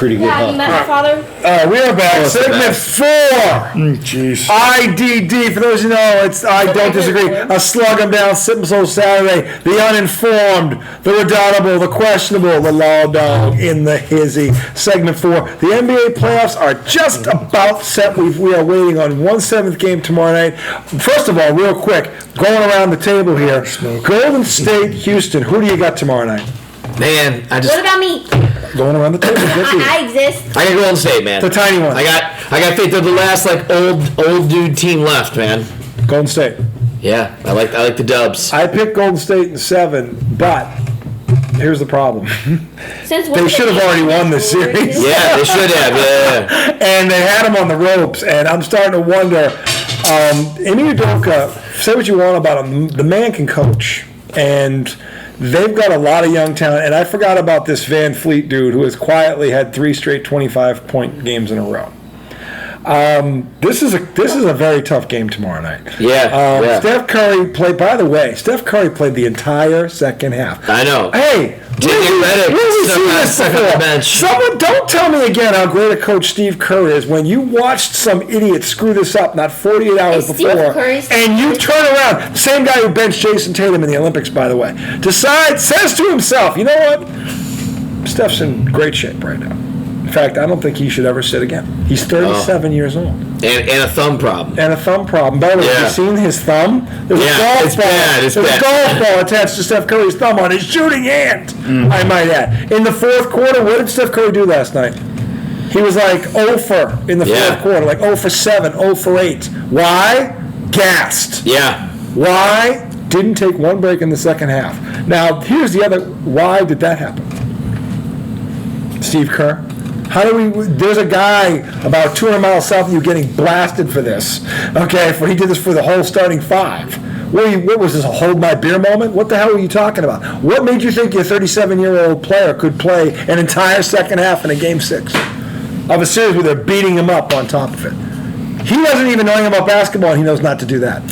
pretty good. Yeah, you met my father? We are back. Segment 4. Jeez. IDD. For those who know, it's I don't disagree. A slug 'em down, sip 'em so Saturday. The uninformed, the redoubtable, the questionable, the law dog in the hizzy. Segment 4. The NBA playoffs are just about set. We are waiting on 1/7 game tomorrow night. First of all, real quick, going around the table here. Golden State, Houston. Who do you got tomorrow night? Man, What about me? Going around the table. I exist. I got Golden State, man. The tiny one. I got faith they're the last old dude team left, man. Golden State. Yeah, I like the Dubs. I picked Golden State in 7, but here's the problem. They should have already won this series. Yeah, they should have. Yeah. And they had him on the ropes, and I'm starting to wonder. Amy Udoka, say what you want about him, the man can coach, and they've got a lot of young talent. And I forgot about this Van Fleet dude who has quietly had 3 straight 25-point games in a row. This is a very tough game tomorrow night. Yeah. Steph Curry played. By the way, Steph Curry played the entire second half. I know. Hey, Someone don't tell me again how great a coach Steve Kerr is when you watched some idiot screw this up not 48 hours before, and you turn around. Same guy who benched Jason Tatum in the Olympics, by the way, says to himself, you know what? Steph's in great shape right now. In fact, I don't think he should ever sit again. He's 37 years old. And a thumb problem. By the way, have you seen his thumb? There's a golf ball. There's a golf ball attached to Steph Curry's thumb on his shooting hand, I might add. In the fourth quarter, what did Steph Curry do last night? He was like 0 for in the fourth quarter, like 0 for 7, 0 for 8. Why? Gassed. Yeah. Why? Didn't take one break in the second half. Now, here's the other. Why did that happen? Steve Kerr. There's a guy about 200 miles south of you getting blasted for this. Okay, he did this for the whole starting 5. What was this, a hold my beer moment? What the hell were you talking about? What made you think your 37-year-old player could play an entire second half in a game 6 of a series where they're beating him up on top of it? He doesn't even know about basketball, and he knows not to do that.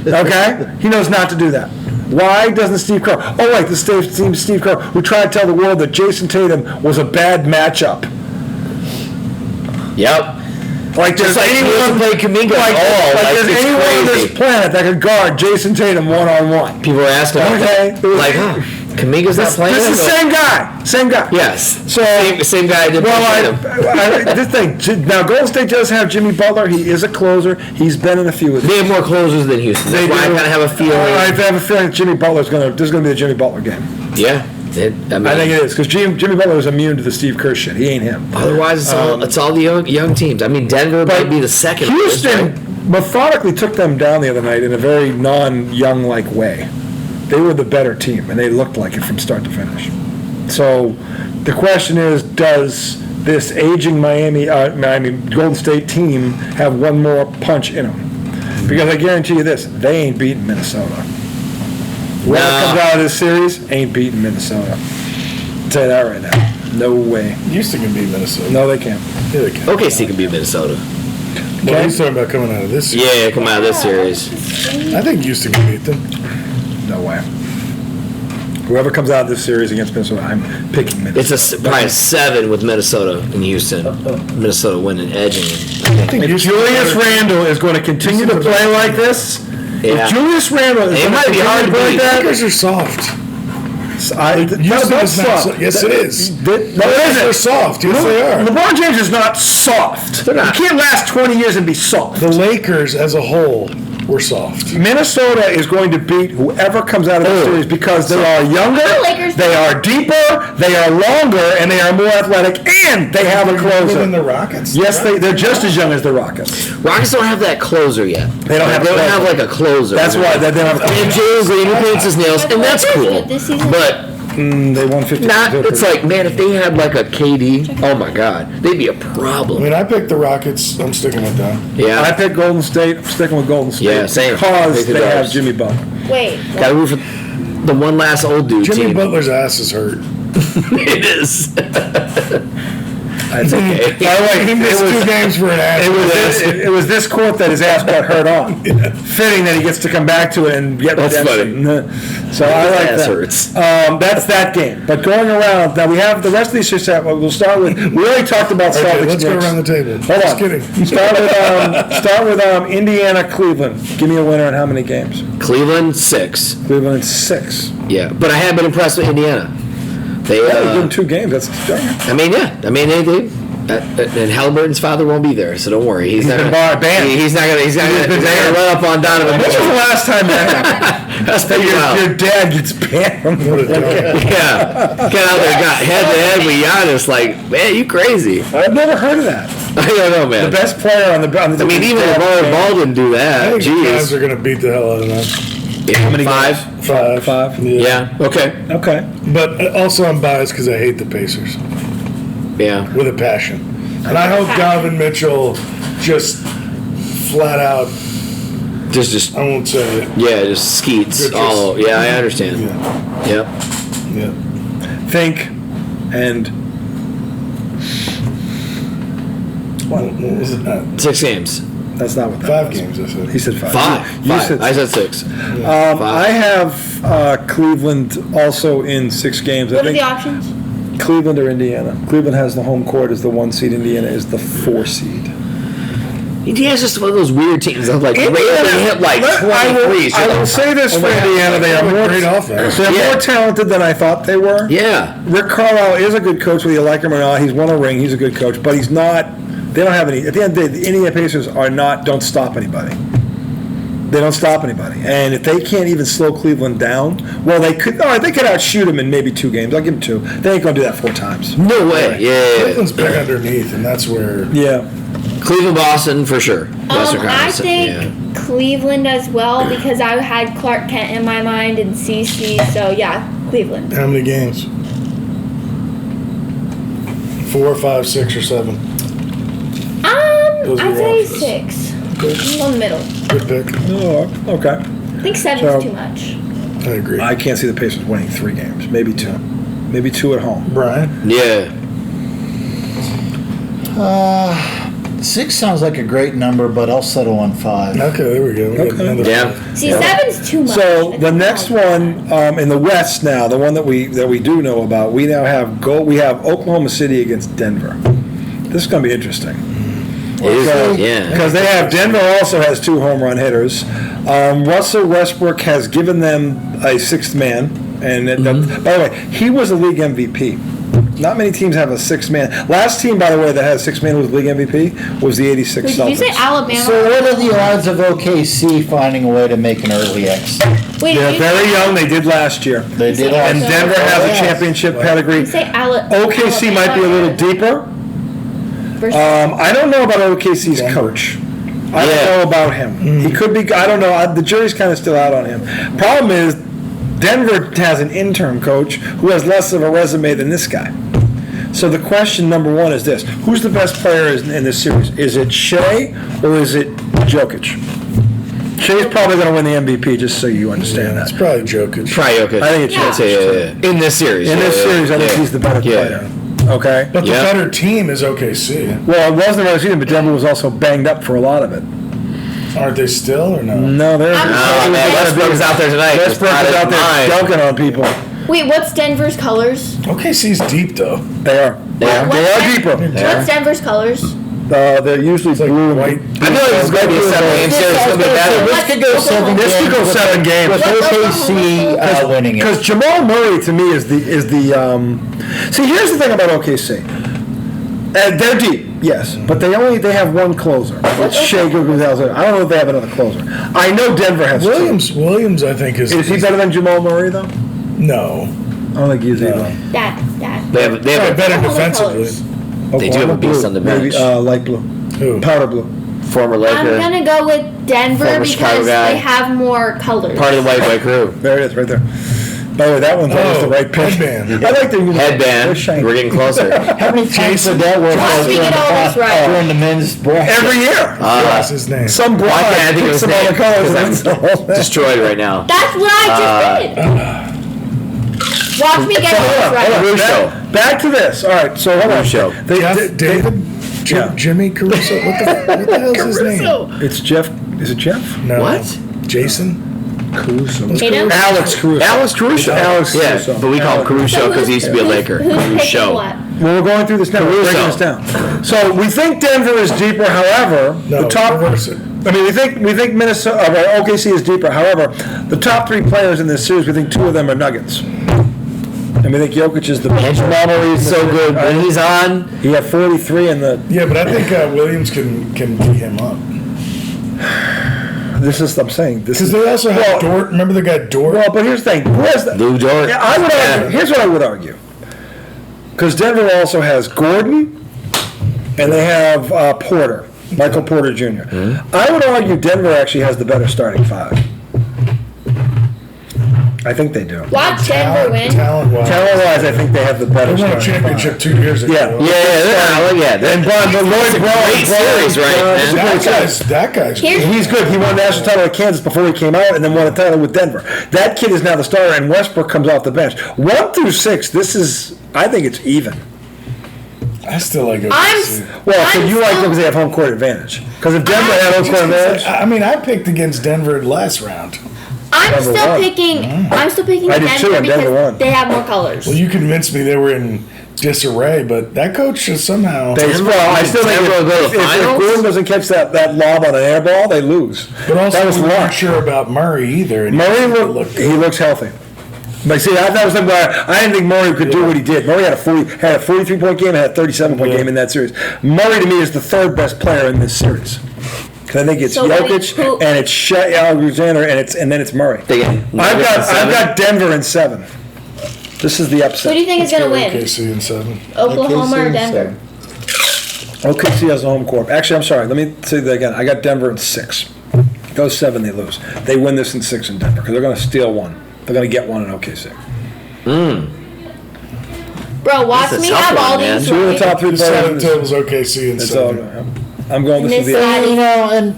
Okay? He knows not to do that. Why doesn't Steve Kerr? Oh, wait, this team Steve Kerr, who tried to tell the world that Jason Tatum was a bad matchup. Yep. Like there's anyone play Kuminga there's anyone on this planet that could guard Jason Tatum one-on-one. People are asking, Kuminga's not playing. This is the same guy. Yes. So same guy did. This thing now, Golden State does have Jimmy Butler. He is a closer. He's been in a few of these. They have more closers than Houston. That's why I kind of have a feeling. I have a feeling that Jimmy Butler's this is going to be a Jimmy Butler game. Yeah. I think it is because Jimmy Butler is immune to the Steve Kerr shit. He ain't him. Otherwise, it's all the young teams. I mean, Denver might be the second. Houston methodically took them down the other night in a very non-young-like way. They were the better team, and they looked like it from start to finish. So the question is, does this aging Golden State team have one more punch in them? Because I guarantee you this, they ain't beating Minnesota. Whoever comes out of this series ain't beating Minnesota. I'll tell you that right now. No way. Houston can beat Minnesota. No, they can't. Yeah, they can. OKC can beat Minnesota. Well, he's talking about coming out of this series. Yeah, come out of this series. I think Houston can beat them. No way. Whoever comes out of this series against Minnesota, I'm picking Minnesota. It's probably a 7 with Minnesota and Houston. Minnesota winning, edging. If Julius Randle is going to continue to play like this, if Julius Randle is going to be hard to beat. The Lakers are soft. That's soft. Yes, it is. No, it isn't. They're soft. Yes, they are. LeBron James is not soft. You can't last 20 years and be soft. The Lakers as a whole were soft. Minnesota is going to beat whoever comes out of the series because they are younger, they are deeper, they are longer, and they are more athletic, and they have a closer. Than the Rockets? Yes, they're just as young as the Rockets. Rockets don't have that closer yet. They don't have like a closer. That's why they don't have a closer. And Jalen Green who paints his nails, and that's cool. But they won 50. It's like, man, if they had like a KD, oh my God, they'd be a problem. I mean, I picked the Rockets. I'm sticking with that. Yeah, I picked Golden State. I'm sticking with Golden State. Yeah, same. Because they have Jimmy Butler. Wait. Got to root for the one last old dude. Jimmy Butler's ass is hurt. It is. I That's okay. By the way, He missed 2 games for an ass. it was this court that his ass got hurt on. Fitting that he gets to come back to it and get That's redemption. So I like ass that. hurts. That's that game. But going around, now we have the rest of these 6 sets. We'll start with, we already talked about Okay, Celtics. let's go Knicks. around the table. Hold Just on. kidding. Start with Indiana, Cleveland. Give me a winner in how many games? Cleveland 6. Cleveland 6. Yeah, but I have been impressed with Indiana. They, Yeah, they're doing 2 games. That's I mean, they and Halliburton's father won't be there, so don't worry. He's not been gonna, banned. he's not gonna run up on Donovan When was Mitchell. the last time that happened? That's pretty wild. Your dad gets banned from What a the dog. Yeah, get out there, got head to head with Giannis. Like, man, you crazy? I've never heard of that. I don't know, man. The best player on the I mean, even LeVar Ball didn't do I that. think the Cavs Jeez. are going to beat the hell out of them. How many 5? 5. Yeah. Okay. Okay. But also I'm biased because I hate the Pacers Yeah. with a passion. And I hope Donovan Mitchell just flat out, Just I won't say it. yeah, just skeets Just- all. Yeah, I understand. Yeah. Yep. Yeah. Think and What was it? 6 games. that's not what that 5 was. games, I said. He said 5. 5. You 5. said I said 6. I have Cleveland also in 6 games. I What are think the options? Cleveland or Indiana. Cleveland has the home court as the 1 seed. Indiana is the 4 seed. Indiana's just one of those weird teams. I'm like, Indiana- they hit like I 23. will, I will say this for Indiana: they are more Great offense. They're Yeah. more talented than I thought they were. Yeah. Rick Carlisle is a good coach, whether you like him or not. He's won a ring. He's a good coach, but he's not. They don't have any. At the end of the day, the Indiana Pacers don't stop anybody. They don't stop anybody, and if they can't even slow Cleveland down, well, they could. All right, they could outshoot them in maybe 2 games. I'll give them 2. They ain't gonna do that 4 times. No way. Yeah. Cleveland's big underneath, and that's where. Yeah. Cleveland, Boston for sure. Western I Conference. think Yeah. Cleveland as well because I had Clark Kent in my mind and CC. So yeah, Cleveland. How many games? 4, 5, 6, or 7. Those are I'd your say options. 6. Good, I'm in the middle. good pick. Oh, okay. I think 7 So- is too much. I agree. I can't see the Pacers winning 3 games. Maybe 2. Maybe 2 at home. Brian? Yeah. 6 sounds like a great number, but I'll settle on 5. Okay, there we go. We got Okay. another Yeah. See, 7's too much. So I the think next I'll- one in the West now, the one that we do know about, we now have we have Oklahoma City against Denver. This is going to be interesting. It is, yeah. Because they have Denver also has 2 home run hitters. Russell Westbrook has given them a 6th man, and by the way, he was a league MVP. Not many teams have a 6th man. Last team, by the way, that had a 6th man who was league MVP was the '86 Wait, Celtics. did you say Alabama? So what are the odds of OKC finding a way to make an early exit? Wait, They're did you very say- young. They did last year. They did And also- Denver has a Yes. championship pedigree. You say OKC might be a little deeper. versus- I don't know about OKC's coach. I don't Yeah. know about him. He could be. I don't know. The jury's kind of still out on him. Problem is, Denver has an interim coach who has less of a resume than this guy. So the question number 1 is this: who's the best player in this series? Is it Shea or is it Jokic? Shea's probably going to win the MVP, just so you understand Yeah, it's that. probably Jokic. Probably okay. I think it's Yeah. Jokic. I'd say, yeah. In this series. In this yeah, series, I think yeah. he's the better Yeah. player. Okay. But the Yeah. better team is OKC. Well, it wasn't the regular season, but Denver was also banged up for a lot of it. Aren't they still or no? No, they're. Oh, man, Westbrook is out there tonight. Westbrook Just is out out there of mind. dunking on people. Wait, what's Denver's colors? OKC's deep though. They are. They What- are what's deeper. What's Denver's colors? They're usually like blue. white. I feel like it's going to be a 7-game series. It's going to be better. This could go 7 This could go games. 7 games. With OKC winning it. Because Jamal Murray to me is the See, here's the thing about OKC. They're deep, yes, but they have 1 closer. It's Shea Gilgeous-Alexander. I don't know if they have another closer. I know Denver has 2. Williams, I think is. Is he better than Jamal Murray though? No. I don't think he is either. Dad. They have Probably a better Oklahoma defensively. colors. They do have a beast on the Maybe bench. light blue, Who? powder blue. former I'm Laker, gonna go with Denver Former Chicago because guy. they have more colors. part of the White crew. There it is, right there. By the way, that one's almost the right pick. headband. I like the They're Headband. shiny. We're getting closer. How many times did that work Watch me get all this right. during the men's bracket? Every year. What's his name? Some Why blind can't I think of picks his some other name? colors. and Because wins the whole thing. Destroyed right now. That's what I just did. Watch me get all this right. Russo. back to this. All right, so hold on. Caruso. David? Yeah. Jimmy Caruso? What the hell's his name? It's Jeff. Is it Jeff? No. What? Jason? Caruso. Tatum? Alex Caruso. Alex Caruso. Alex Yeah, Caruso. but we call him Caruso because he used to be a Laker. Who's picking Caruso. what? Well, we're going through this now. We're breaking this down. So we think Denver is deeper. However, No, the top. reverse it. I mean, we think Minnesota, OKC is deeper. However, the top 3 players in this series, we think 2 of them are Nuggets. And we think Jokic is the best. Montgomery is so good. When he's on, He had 43 in the. Yeah, but I think Williams can tee him up. This is I'm saying. This Because is. they also have Dort. Remember the guy Dort? Well, but here's the thing. Who has the, Lou Dort. Yeah, I would argue. Here's what I would argue. Because Denver also has Gordon, and they have Porter, Michael Porter Jr. I would argue Denver actually has the better starting 5. I think they do. Watch Denver win. Talent-wise. Talent-wise, I think they have the better They won a starting 5. championship 2 years ago. Yeah. And But Lloyd Brown, great series, right, man? That guy's Here's- He's good. He won a national title at Kansas before he came out, and then won a title with Denver. That kid is now the starter, and Westbrook comes off the bench. 1 through 6, this is. I think it's even. I still like it. Well, so I'm you like them still- because they have home court advantage. Because if Denver had home court advantage, I mean, I picked against Denver last round. I'm Denver still won. picking. I'm still picking I did too, Denver and Denver because won. they have more colors. Well, you convinced me they were in disarray, but that coach just somehow. well, I still think Denver will go to if finals? Gordon doesn't catch that lob on an air ball, they lose. But also, that was we weren't luck. sure about Murray either. And Murray looked he looks healthy. But see, I was thinking about, I didn't think Murray could do what he did. Murray had a 43-point game and had a 37-point game in that series. Murray to me is the 3rd best player in this series. Because I think it's So Jokic and it's Shai Alexander and then it's Murray. I've got Denver in 7. This is the Who upset. do you think is going to win? OKC in 7. Oklahoma or Denver? OKC has a home court. Actually, I'm sorry. Let me say that again. I got Denver in 6. Go 7, they lose. They win this in 6 in Denver because they're going to steal 1. They're going to get 1 in OKC. Bro, watch That's a me tough have one, all man. these 2 of the right. top 3 The players. seven in this- totals OKC in It's all. 7. I'm going. This is the. Miss- You know, and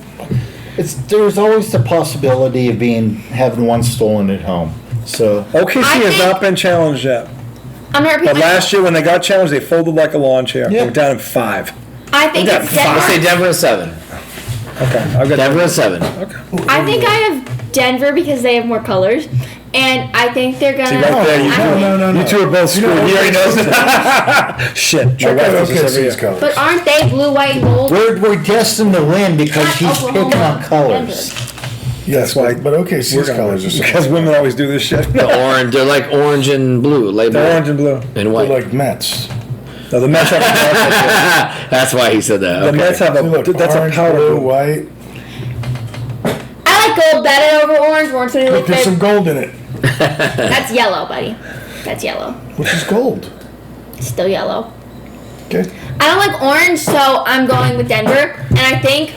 there's always the possibility of having 1 stolen at home. So OKC I has think- not been challenged yet. I'm going to But repeat last year when they got challenged, they folded like a lawn chair. Yeah. They were down in 5. I think got it's five. I say Denver. Denver in 7. Okay, I've got Denver in 7. I think I have Denver because they have more colors, and I think they're gonna. See, right there, you, No. you 2 are both screwed. He already knows it. Shit. My Check wife out does this every OKC's year. colors. But aren't they blue, white, and gold? we're destined to win because Not he's Oklahoma, picking on colors. Yes, why but OKC's colors are so Because women always do this shit. The orange, they're like orange and blue, like They're orange and blue. and they're white. like Mets. No, the Mets have a That's why he said that. The Okay. Mets have They look that's a orange, powder blue, blue. white. I like gold better over orange. Orange really Look, look there's some good. gold in it. That's yellow, buddy. That's yellow. Which is gold. Still yellow. Okay. I don't like orange, so I'm going with Denver. And I think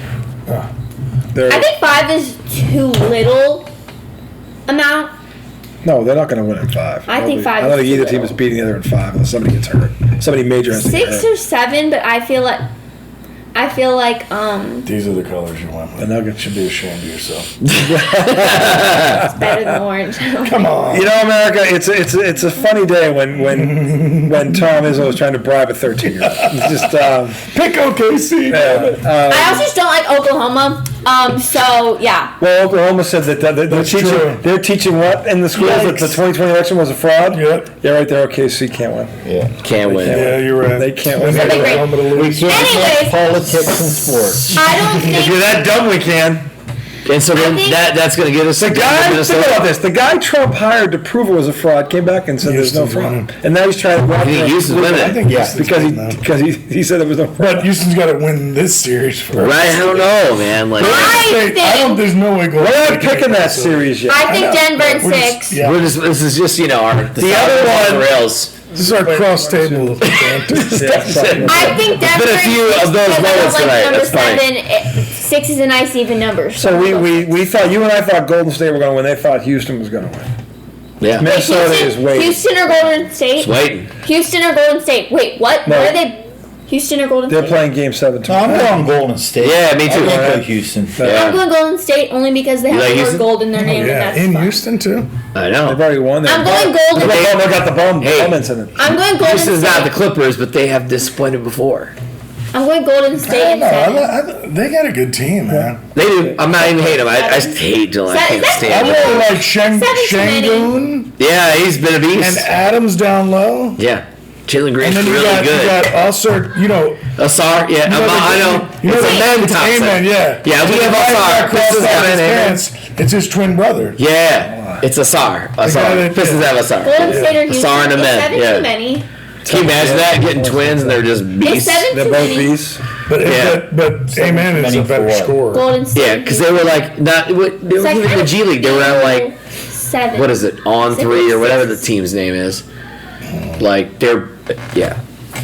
They're- 5 is too little amount. No, they're not going to win in 5. I think 5 I don't is think too either team is little. beating the other in 5 unless somebody gets hurt. Somebody major has to get 6 hurt. or 7, but I feel like These are the colors you went The with. Nuggets should be Ashamed of yourself. it's better than orange. Come on. You know, America, it's a funny day when Tom Izzo is trying to bribe a 13-year-old. It's just Pick OKC. I also just don't like Oklahoma. So yeah. well, Oklahoma said that they're That's teaching true. they're teaching what in the schools that the Yikes. 2020 election was a fraud. Yep. Yeah, right there. OKC can't win. Yeah. Can't win. Yeah, you're right. They can't They win. made Great. Oklahoma to lose. Anyways, Politics and sports. I don't If you're think. that dumb, we can. And so then think- that's going to give us The guy, think about this. The guy Trump hired to prove it was a fraud came back and said there's no Houston's fraud, winning. and now he's trying to. I think Houston's winning. I think Yeah, Houston's because winning now. he said there was no fraud. But Houston's got to win this series first. Right? I don't know, man. Like, There's no way going. We're not picking that series yet. I think Denver in We're just- 6. yeah. this is just, our The other one- rails. This is our cross table. I think Denver. been a few in 6 of those because I don't moments like tonight. number That's funny. 7. 6 is a nice even number. So we thought you and I thought Golden State were going to win. They thought Houston was going to win. Yeah. Minnesota is waiting. Houston or Golden State? Waiting. Houston or Golden State? Wait, what? No. What are they? Houston or Golden They're State? playing Game 7 No, I'm tomorrow. going Golden State. Yeah, me too. I'm Yeah. going Houston. Yeah. I'm going Golden State only because they You have like the word Houston? gold in their name, and Yeah, that's in fun. Houston too. I know. They've already won. I'm going Golden. They got the bum incident. I'm going Golden Houston's State. not the Clippers, but they have disappointed before. I'm going Golden I State don't in know. 7. They got a good team, man. They do. I'm not even hating them. I just hate Dylan. I can't I stand him. really like Seven too many. Shangoon Yeah, he's been a and beast. Adams down low. Yeah. Jalen And Green's then really you good. got also, Asar, yeah, I know. It's a man Thompson. Amen, yeah. Yeah, we So have the guy Asar. that crossed Pistons out have his an Amen. pants, it's his twin brother. Yeah, it's Asar. guy Asar. that- Pistons have Asar. Golden State or Houston. Asar and a It's man. 7 Yeah. too many. Can you imagine that? Getting twins and they're just It's beasts. 7 They're too both many. beasts. But Yeah. but Amen is a better 24. scorer. Golden State. Yeah, because they were like not. They were even in the G League. They were on like 7. what is it? On 3 or whatever the team's name is. Like they're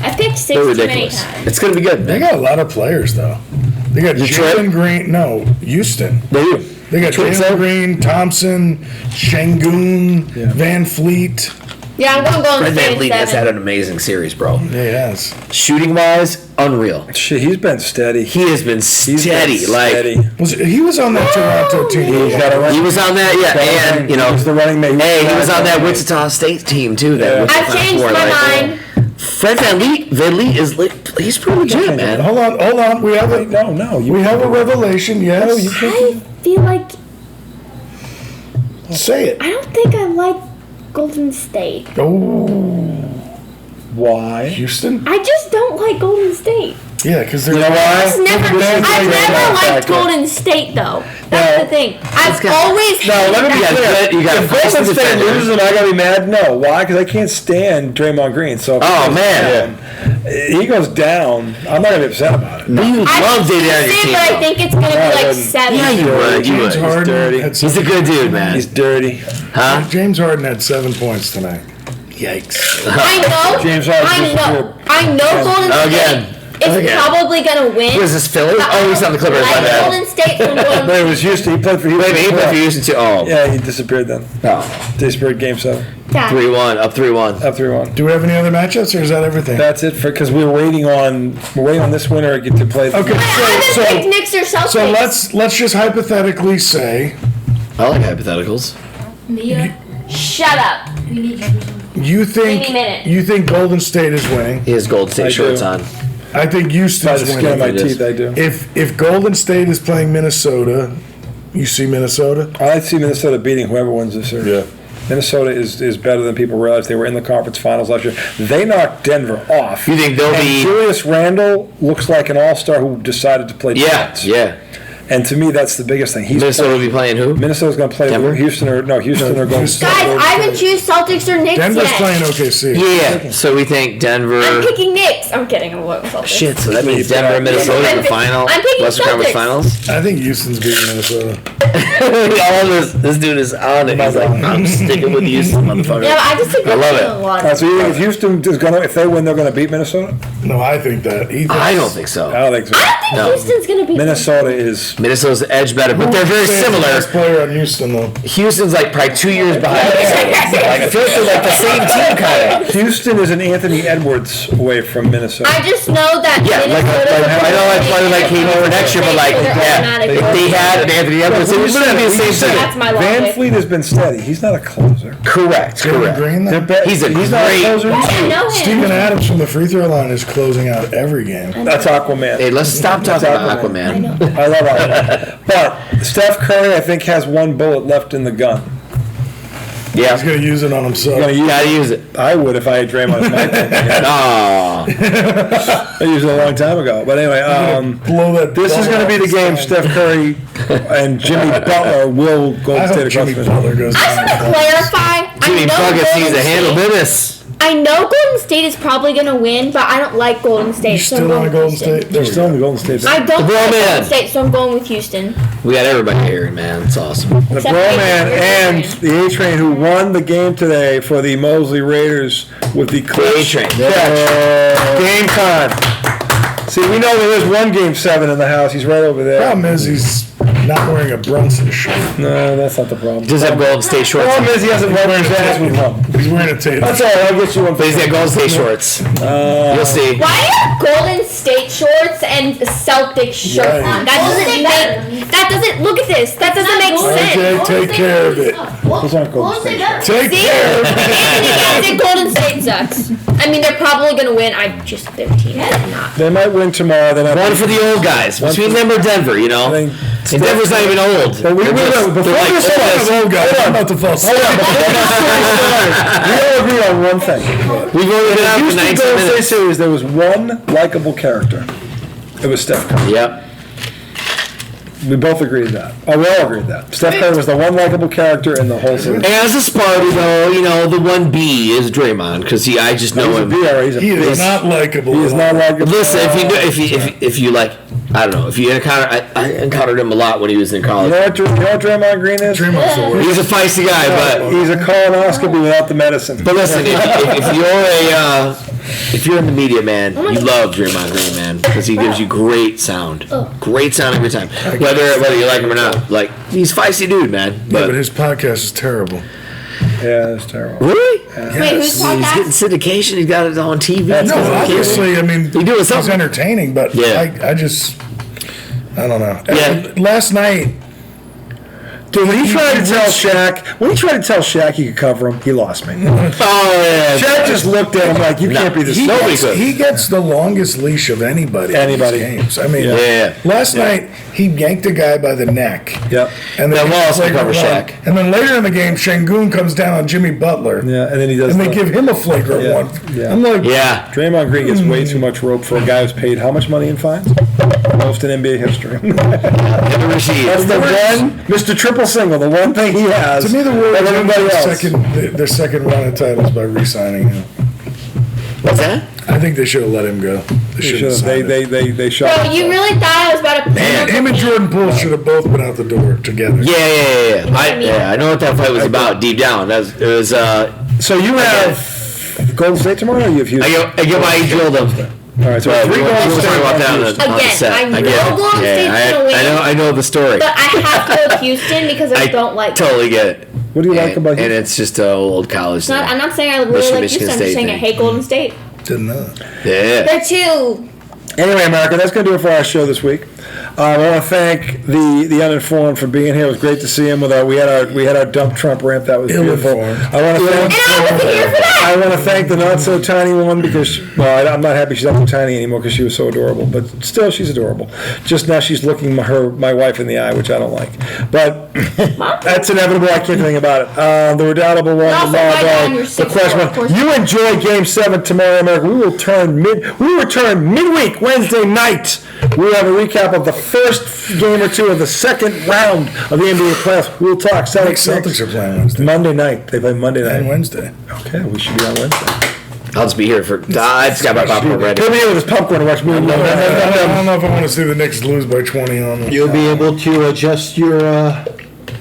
I picked 6 they're too many ridiculous. times. It's gonna be good. They got a lot of players though. They got Detroit? Jalen Green. No, Houston. They do. They got Detroit, Jalen so? Green, Thompson, Shangoon, Van Fleet. Yeah, I'm going Golden Fred State VanVleet in has 7. had an amazing series, bro. Yeah, yes. Shooting wise, unreal. Shit, he's been steady. He has been He's steady. been Like steady. He was on that Toronto team. He's got a run. he was on that, yeah, and you know, He was the running mate. hey, he was on that Wichita State team too. That Yeah. Wichita I've changed Ford, my like, mind. Fred VanVleet is he's pretty legit, man. Hold on. We have a No. we have a revelation. Yes. I feel like Say it. I don't think I like Golden State. Oh, Why? Houston. I just don't like Golden State. Yeah, because they're. You know why? I've never liked Golden. Golden State though. That's the thing. I've got- always hated let me be that. clear. You got If a Golden State defender. loses, and I gotta be mad. No, why? Because I can't stand Draymond Green. So if he Oh, goes man. down, he goes down. I'm not gonna be upset about it. You I love think David on your Houston, team. but I though. think it's gonna be like Yeah, 7. Yeah, you would. You James would. Harden. dirty. had He's a good dude, man. He's dirty. Huh? James Harden had 7 points tonight. Yikes. I know. James Harden I know. disappeared. I know Golden Again. State is Again. probably gonna win. Was this Philly? but Oh, he's on the Clippers. I My like bad. Golden State from But it going. was Houston. He played for Houston. Wait a minute, he played for Houston too. Oh. Yeah, he disappeared then. Oh. Disappeared Game 7. Yeah. 3-1, up 3-1. Up 3-1. Do we have any other matchups, or is that everything? That's it for because we're waiting on this winner to get to play. Okay. I haven't So- picked Knicks or Celtics. So let's just hypothetically say I like hypotheticals. Shut up. you think Give me a minute. you think Golden State is winning. He has Gold State I shorts do. on. I think By Houston's the skin of my winning. It is. teeth, I do. If Golden State is playing Minnesota, you see Minnesota. I like to see Minnesota beating whoever wins this series. Minnesota is better than people realize. They were in the conference finals last year. They knocked Denver off. You think they'll and be? Julius Randle looks like an all-star who decided to play Yeah, defense. yeah. And to me, that's the biggest thing. Minnesota will be playing who? Minnesota's going to play Denver? Houston or Golden Houston. State. Guys, I haven't choose Celtics or Knicks Denver's yet. playing OKC. Yeah. So we think Denver. I'm picking Knicks. I'm kidding. I'm going with Celtics. Shit. So that means Denver and Minnesota in the final. I'm picking Western Conference Celtics. Finals. I think Houston's beating Minnesota. All this dude is on it. He's like, I'm sticking with Houston, motherfucker. Yeah, but I just think I love they're it. a lot. So you think if Houston is going to, if they win, they're going to beat Minnesota? No, I think that. He I don't think so. I don't think so. I don't think No. Houston's gonna be. Minnesota is. Minnesota's the edge better, but they're very Who's the similar. best player on Houston though? Houston's like probably 2 years behind. Like, I feel like they're like the same team, kind of. Houston is an Anthony Edwards away from Minnesota. I just know that. Yeah, like I know I probably like came over next year, but like yeah, if they had an Anthony Edwards, it would literally be the same thing. That's my Van logic. Fleet has been steady. He's not a closer. Correct, Jalen correct. Green though? He's a He's not a great. closer. I know him. Steven Adams from the free throw line is closing out every game. That's Aquaman. Hey, let's stop talking about Aquaman. I love Aquaman. But Steph Curry, I think, has one bullet left in the gun. He's Yeah, gonna use it on himself. Gonna use gotta it. use it. I would if I had Draymond as my pick. Aw. I used it a long time ago. But anyway, Blow that. this is ball going to be off the his game. thigh. Steph Curry and Jimmy Butler will go I to hope the Jimmy crossfit. Butler goes I down. just want to clarify. Jimmy I know Buckets Golden needs to handle State- business. I know Golden State is probably gonna win, but I don't like Golden State. You so I'm still going on with Golden Houston. State? They're still in the Golden State. I don't The like Bro Man. Golden State, so I'm going with Houston. We got everybody here, man. It's awesome. The Except Bro for Man the and A-Train. the A-Train who won the game today for the Mosley Raiders with the clutch A-Train. catch. Game time. See, we know there is one Game 7 in the house. He's right over there. Problem is he's not wearing a Brunson shirt. No, that's not the problem. Does have Golden State The shorts. problem is he hasn't worn his ass with him. He's wearing a tater. That's all right, I'll get you one. But he's got Golden State shorts. You'll see. Why do you have Golden State shorts and Celtic shirt Right. on? That doesn't make. That doesn't. Look at this. That doesn't make sense. Okay, take care of it. Those aren't Golden State shorts. Take See? care of it. And you guys think Golden State sucks. I mean, they're probably gonna win. Their team is not. They might win tomorrow. They might One for the old guys. Between them or Denver, you know. I think- And Denver's not even old. But we They're before just- they're like this old started, Old guy, I'm about to fall asleep. we all agree on one thing. We've only been out for Houston 19 Golden State minutes. series, there was one likable character. It was Steph Curry. Yep. We both agreed that. Oh, we all agreed that. Steph Curry was the one likable character in the whole series. As a Sparty, though, you know, the 1B is Draymond, because I just know He's a him. BR, he's a He is beast. not likable. He is not likable. Listen, if you like, I don't know, if you encounter, I encountered him a lot when he was in You college. know what Draymond Green is? Draymond's the worst. He's a feisty guy, but He's a colonoscopy without the medicine. but listen, if you're in the media, man, you love Draymond Green, man, because he gives you great sound every time, whether you like him or not. Like, he's a feisty dude, man. Yeah, but his podcast is terrible. Yeah, that's terrible. Really? Wait, who's He's podcast? getting syndication. He's got it on TV. That's No, He's on obviously, I mean, He doing he's something. entertaining, but Yeah. I don't know. Yeah. Last night, Dude, when he tried to tell Shaq he could cover him, he lost me. Oh yeah. Shaq just looked at him like, you can't be this. Nobody could. he gets the longest leash of anybody. In Anybody. these games. I mean, Yeah. last night he yanked a guy by the neck. Yep. And Now, then Wallace can cover flagrant Shaq. one. And then later in the game, Şengün comes down on Jimmy Butler. Yeah, and then he does. And they the- give him a flagrant Yeah, one. yeah. I'm like, Yeah. Draymond Green gets way too much rope for a guy who's paid how much money in fines? Most in NBA history. That's the one, Mr. Triple Single, the one thing he has. to me, the Warriors than everybody won else. their second run of titles by re-signing him. What's that? I think they should have let him go. They should have signed him. They shot. Bro, you really thought I was about to. Him and Jordan Poole should have both been out the door together. Yeah. I know what that fight was about deep down. It was. So you have Golden State tomorrow, or you have Houston? I get why he drilled him. All right, so But three we'll Golden talk State. about that on the Again, set. I know get it. Golden State's gonna win. I know the story. But I have to go with Houston because I don't like. Totally get it. What do you like about And Houston? it's just an old college thing. I'm not saying I really Michigan like Houston. I'm State just saying I thing. hate Golden State. Didn't know. Yeah. They're too. Anyway, America, that's going to do it for our show this week. I want to thank the uninformed for being here. It was great to see him. We had our dump Trump rant. That was beautiful. Ill-informed. I want to thank. And I wasn't here for that. I want to thank the not so tiny one because, well, I'm not happy she's not so tiny anymore because she was so adorable. But still, she's adorable. Just now, she's looking my wife in the eye, which I don't like. But that's inevitable. I can't do anything about it. The redoubtable one, Also, the law write down dog, your the 6-4, question. of course. You enjoy Game 7 tomorrow, America. We return midweek Wednesday night. We'll have a recap of the first game or two of the second round of the NBA playoffs. We'll talk. Celtics are playing Wednesday. Monday night. They play Monday night. And Wednesday. Okay, we should be on Wednesday. I'll just be here for. I just got my popcorn ready. He'll be here with his popcorn and watch me. I don't know if I want to see the Knicks lose by 20 on them. You'll be able to adjust your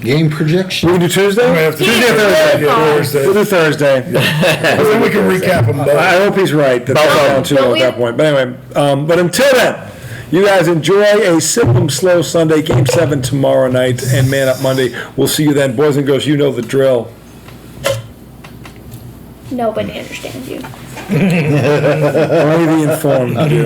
game projection. We can do Tuesday? I have to- Tuesday or Thursday? Yeah, Thursday. We'll do Thursday. Then we can recap them both. I hope he's right. That they're down 2-0 at that point. But anyway, but until then, you guys enjoy a sip 'em slow Sunday, Game 7 tomorrow night, and Man Up Monday. We'll see you then. Boys and girls, you know the drill. Nobody understands you. Only the informed do.